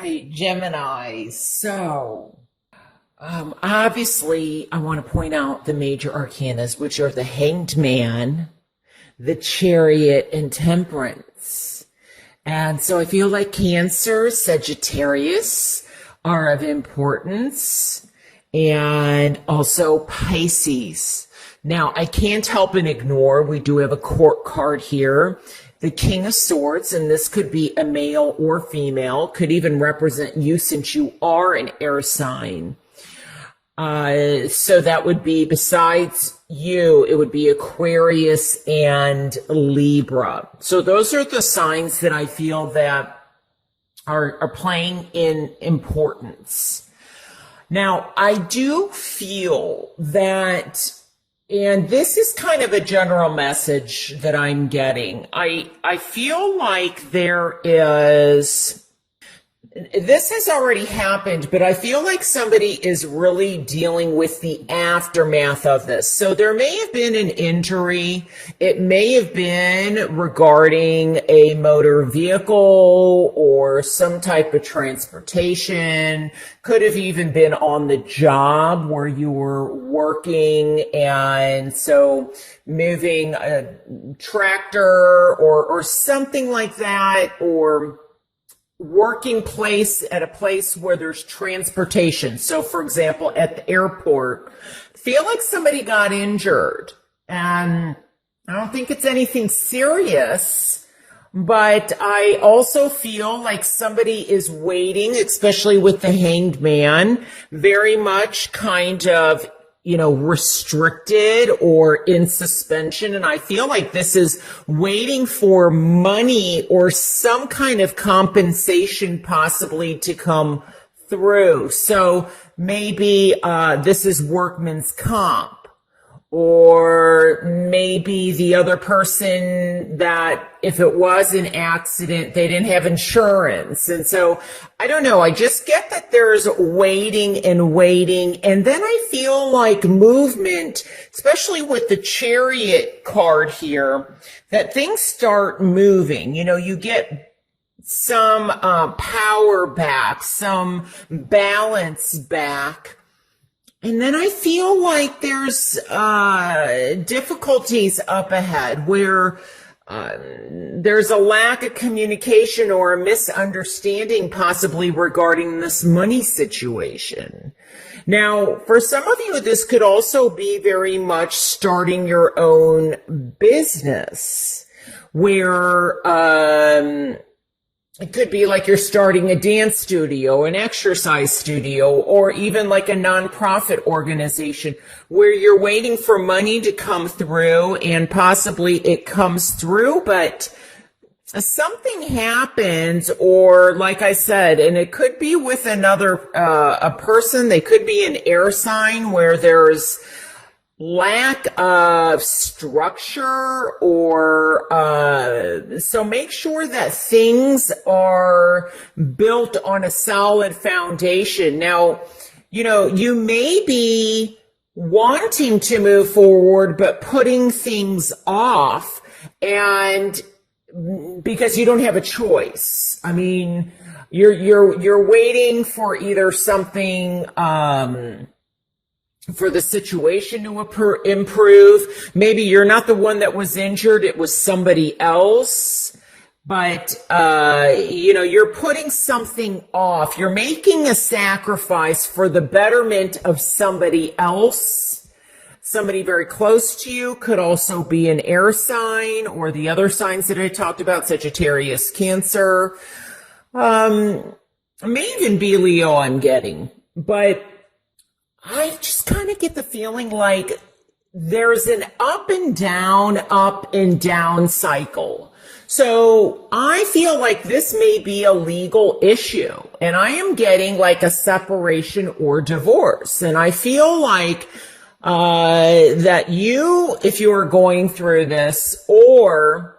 right, Gemini. Obviously, I want to point out the major arcanas, which are the Hanged Man, the Chariot, and Temperance. And so I feel like Cancer, Sagittarius are of importance, and also Pisces. Now, I can't help and ignore, we do have a court card here, the King of Swords, and this could be a male or female, could even represent you since you are an air sign. So that would be, besides you, it would be Aquarius and Libra. So those are the signs that I feel that are playing in importance. Now, I do feel that, and this is kind of a general message that I'm getting, I feel like there is, this has already happened, but I feel like somebody is really dealing with the aftermath of this. So there may have been an injury. It may have been regarding a motor vehicle or some type of transportation. Could have even been on the job where you were working, and so moving a tractor or something like that, or working place at a place where there's transportation. So for example, at the airport, feel like somebody got injured, and I don't think it's anything serious, but I also feel like somebody is waiting, especially with the Hanged Man, very much kind of, restricted or in suspension. And I feel like this is waiting for money or some kind of compensation possibly to come through. So maybe this is workman's comp, or maybe the other person that if it was an accident, they didn't have insurance. And so I don't know. I just get that there's waiting and waiting. And then I feel like movement, especially with the Chariot card here, that things start moving. You get some power back, some balance back. And then I feel like there's difficulties up ahead where there's a lack of communication or a misunderstanding possibly regarding this money situation. Now, for some of you, this could also be very much starting your own business where it could be like you're starting a dance studio, an exercise studio, or even like a nonprofit organization where you're waiting for money to come through, and possibly it comes through, but something happens, or like I said, and it could be with another, a person, they could be an air sign where there's lack of structure, or so make sure that things are built on a solid foundation. Now, you may be wanting to move forward, but putting things off, and because you don't have a choice. I mean, you're waiting for either something, for the situation to improve. Maybe you're not the one that was injured, it was somebody else, but you're putting something off. You're making a sacrifice for the betterment of somebody else, somebody very close to you. Could also be an air sign, or the other signs that I talked about, Sagittarius, Cancer, may even be Leo, I'm getting, but I just kind of get the feeling like there's an up and down cycle. So I feel like this may be a legal issue, and I am getting like a separation or divorce. And I feel like that if you are going through this, or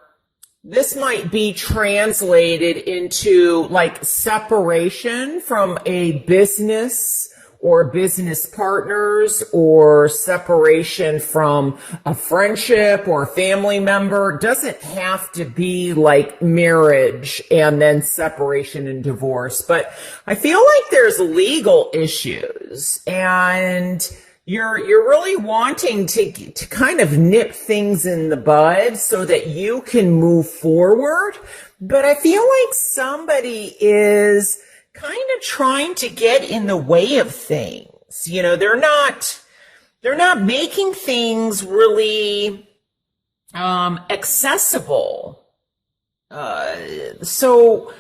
this might be translated into like separation from a business or business partners or separation from a friendship or a family member. It doesn't have to be like marriage and then separation and divorce. But I feel like there's legal issues, and you're really wanting to kind of nip things in the bud so that you can move forward. But I feel like somebody is kind of trying to get in the way of things. You know, they're not making things really accessible. So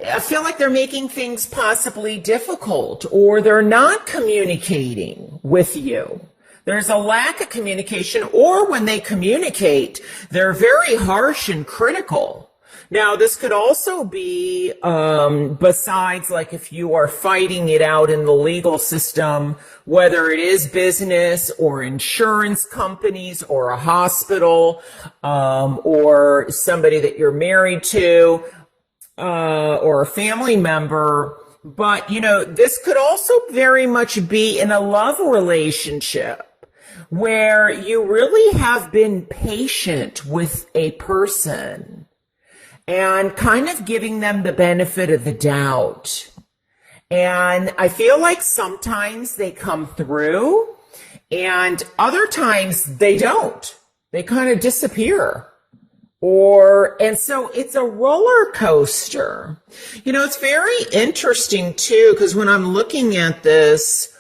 I feel like they're making things possibly difficult, or they're not communicating with you. There's a lack of communication, or when they communicate, they're very harsh and critical. Now, this could also be, besides, like, if you are fighting it out in the legal system, whether it is business or insurance companies or a hospital, or somebody that you're married to, or a family member. But, you know, this could also very much be in a love relationship where you really have been patient with a person and kind of giving them the benefit of the doubt. And I feel like sometimes they come through and other times they don't. They kind of disappear. And so it's a roller coaster. You know, it's very interesting too, because when I'm looking at this,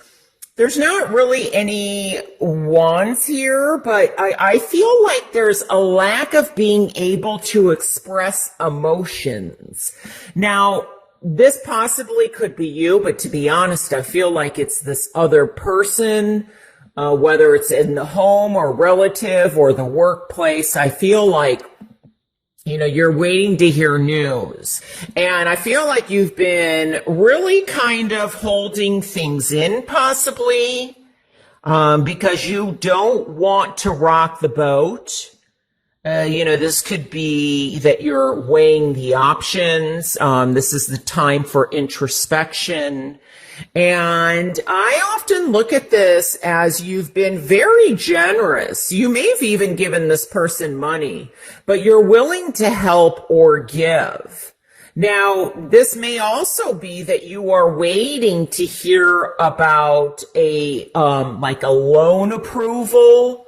there's not really any wands here, but I feel like there's a lack of being able to express emotions. Now, this possibly could be you, but to be honest, I feel like it's this other person, whether it's in the home or relative or the workplace. I feel like, you know, you're waiting to hear news. And I feel like you've been really kind of holding things in, possibly, because you don't want to rock the boat. You know, this could be that you're weighing the options. This is the time for introspection. And I often look at this as you've been very generous. You may have even given this person money, but you're willing to help or give. Now, this may also be that you are waiting to hear about like a loan approval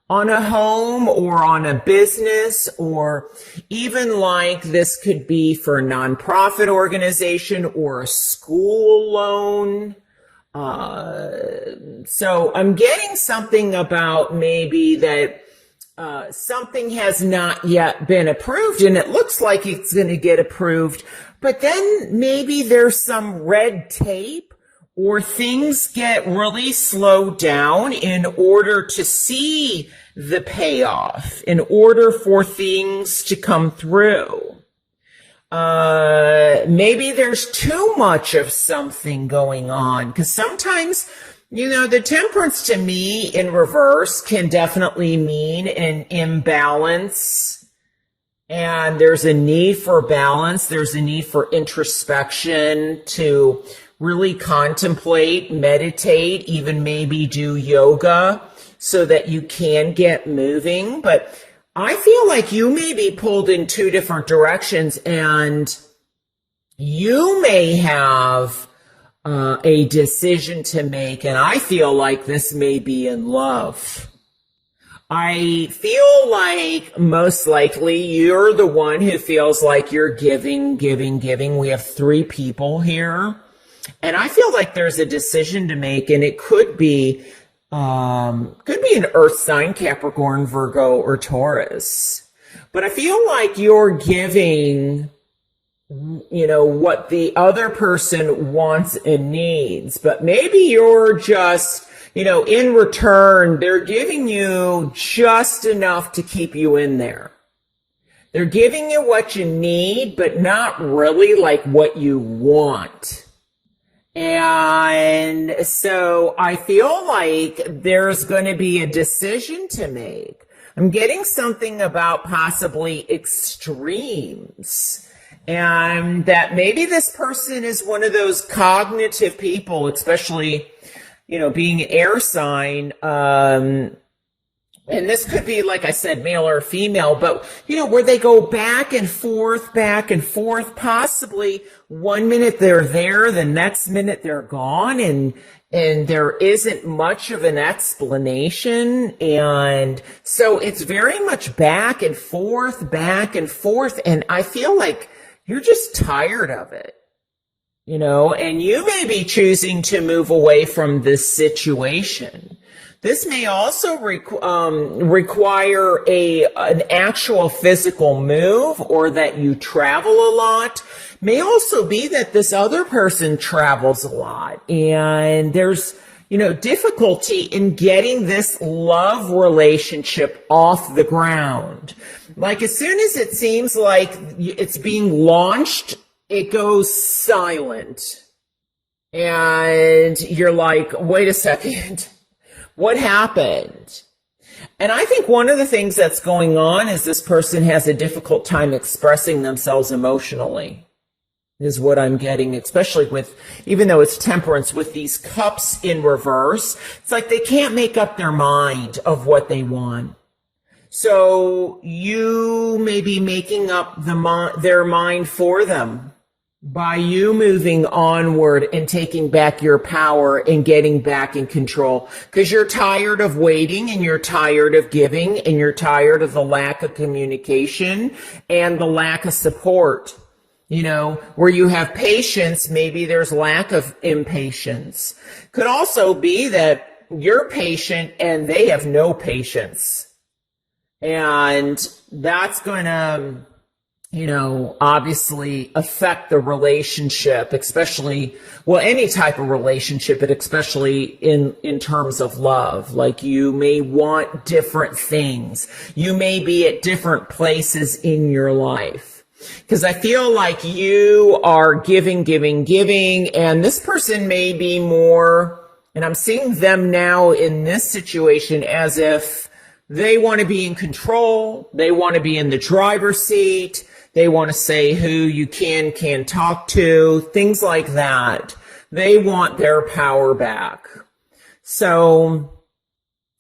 on a home or on a business, or even like this could be for a nonprofit organization or a school loan. So I'm getting something about maybe that something has not yet been approved, and it looks like it's going to get approved, but then maybe there's some red tape or things get really slowed down in order to see the payoff, in order for things to come through. Maybe there's too much of something going on, because sometimes, you know, the temperance to me in reverse can definitely mean an imbalance. And there's a need for balance. There's a need for introspection, to really contemplate, meditate, even maybe do yoga so that you can get moving. But I feel like you may be pulled in two different directions, and you may have a decision to make. And I feel like this may be in love. I feel like most likely you're the one who feels like you're giving. We have 3 people here. And I feel like there's a decision to make, and it could be an earth sign, Capricorn, Virgo, or Taurus. But I feel like you're giving, you know, what the other person wants and needs. But maybe you're just, you know, in return, they're giving you just enough to keep you in there. They're giving you what you need, but not really like what you want. And so I feel like there's going to be a decision to make. I'm getting something about possibly extremes. And that maybe this person is one of those cognitive people, especially, being an air sign. And this could be, like I said, male or female, but, where they go back and forth, possibly 1 minute they're there, the next minute they're gone, and there isn't much of an explanation. And so it's very much back and forth. And I feel like you're just tired of it, and you may be choosing to move away from this situation. This may also require an actual physical move, or that you travel a lot. May also be that this other person travels a lot, and there's, difficulty in getting this love relationship off the ground. Like, as soon as it seems like it's being launched, it goes silent. And you're like, wait a second. What happened? And I think one of the things that's going on is this person has a difficult time expressing themselves emotionally, is what I'm getting, especially with, even though it's temperance, with these cups in reverse. It's like they can't make up their mind of what they want. So you may be making up their mind for them by you moving onward and taking back your power and getting back in control, because you're tired of waiting, and you're tired of giving, and you're tired of the lack of communication and the lack of support. Where you have patience, maybe there's lack of impatience. Could also be that you're patient and they have no patience. And that's going to, obviously affect the relationship, especially, any type of relationship, but especially in terms of love. Like, you may want different things. You may be at different places in your life. Because I feel like you are giving, and this person may be more, and I'm seeing them now in this situation as if they want to be in control. They want to be in the driver's seat. They want to say who you can talk to, things like that. They want their power back. So,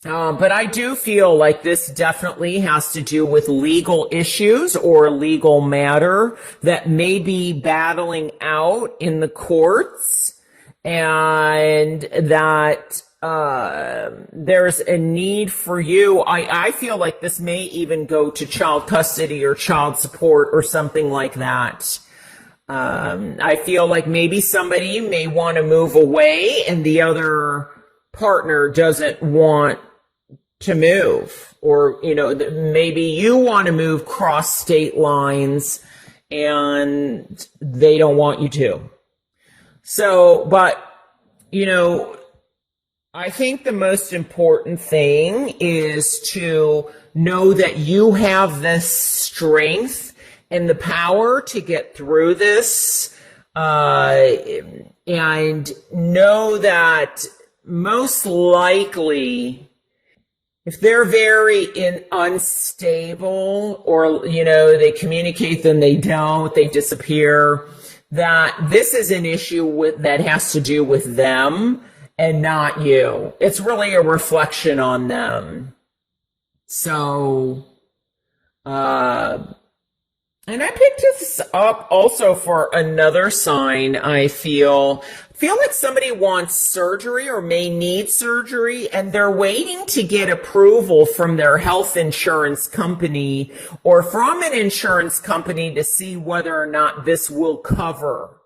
but I do feel like this definitely has to do with legal issues or legal matter that may be battling out in the courts, and that there's a need for you. I feel like this may even go to child custody or child support or something like that. I feel like maybe somebody may want to move away and the partner doesn't want to move, or, maybe you want to move cross state lines and they don't want you to. So, but, I think the most important thing is to know that you have this strength and the power to get through this, and know that most likely, if they're very unstable, or, they communicate, then they don't, they disappear, that this is an issue that has to do with them and not you. It's really a reflection on them. So, and I picked this up also for another sign. I feel like somebody wants surgery or may need surgery, and they're waiting to get approval from their health insurance company or from an insurance company to see whether or not this will cover.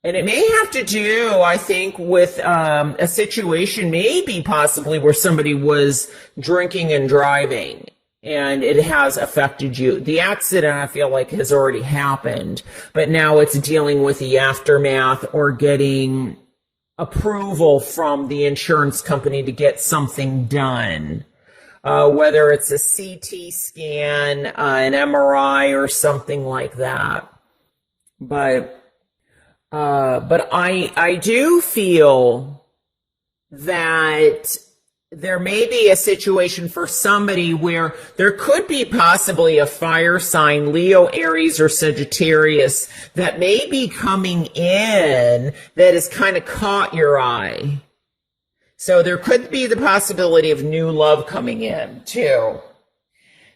And it may have to do, I think, with a situation maybe possibly where somebody was drinking and driving, and it has affected you. The accident, I feel like, has already happened, but now it's dealing with the aftermath or getting approval from the insurance company to get something done, whether it's a CT scan, an MRI, or something like that. But I do feel that there may be a situation for somebody where there could be possibly a fire sign, Leo, Aries, or Sagittarius, that may be coming in that has kind of caught your eye. So there could be the possibility of new love coming in too.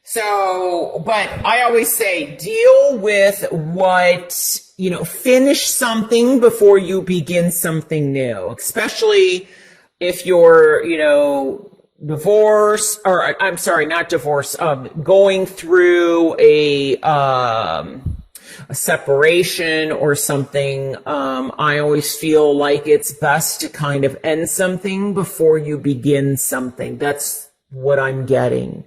So, but I always say deal with what, finish something before you begin something new, especially if you're, divorce, or I'm sorry, not divorce, going through a separation or something. I always feel like it's best to kind of end something before you begin something. That's what I'm getting.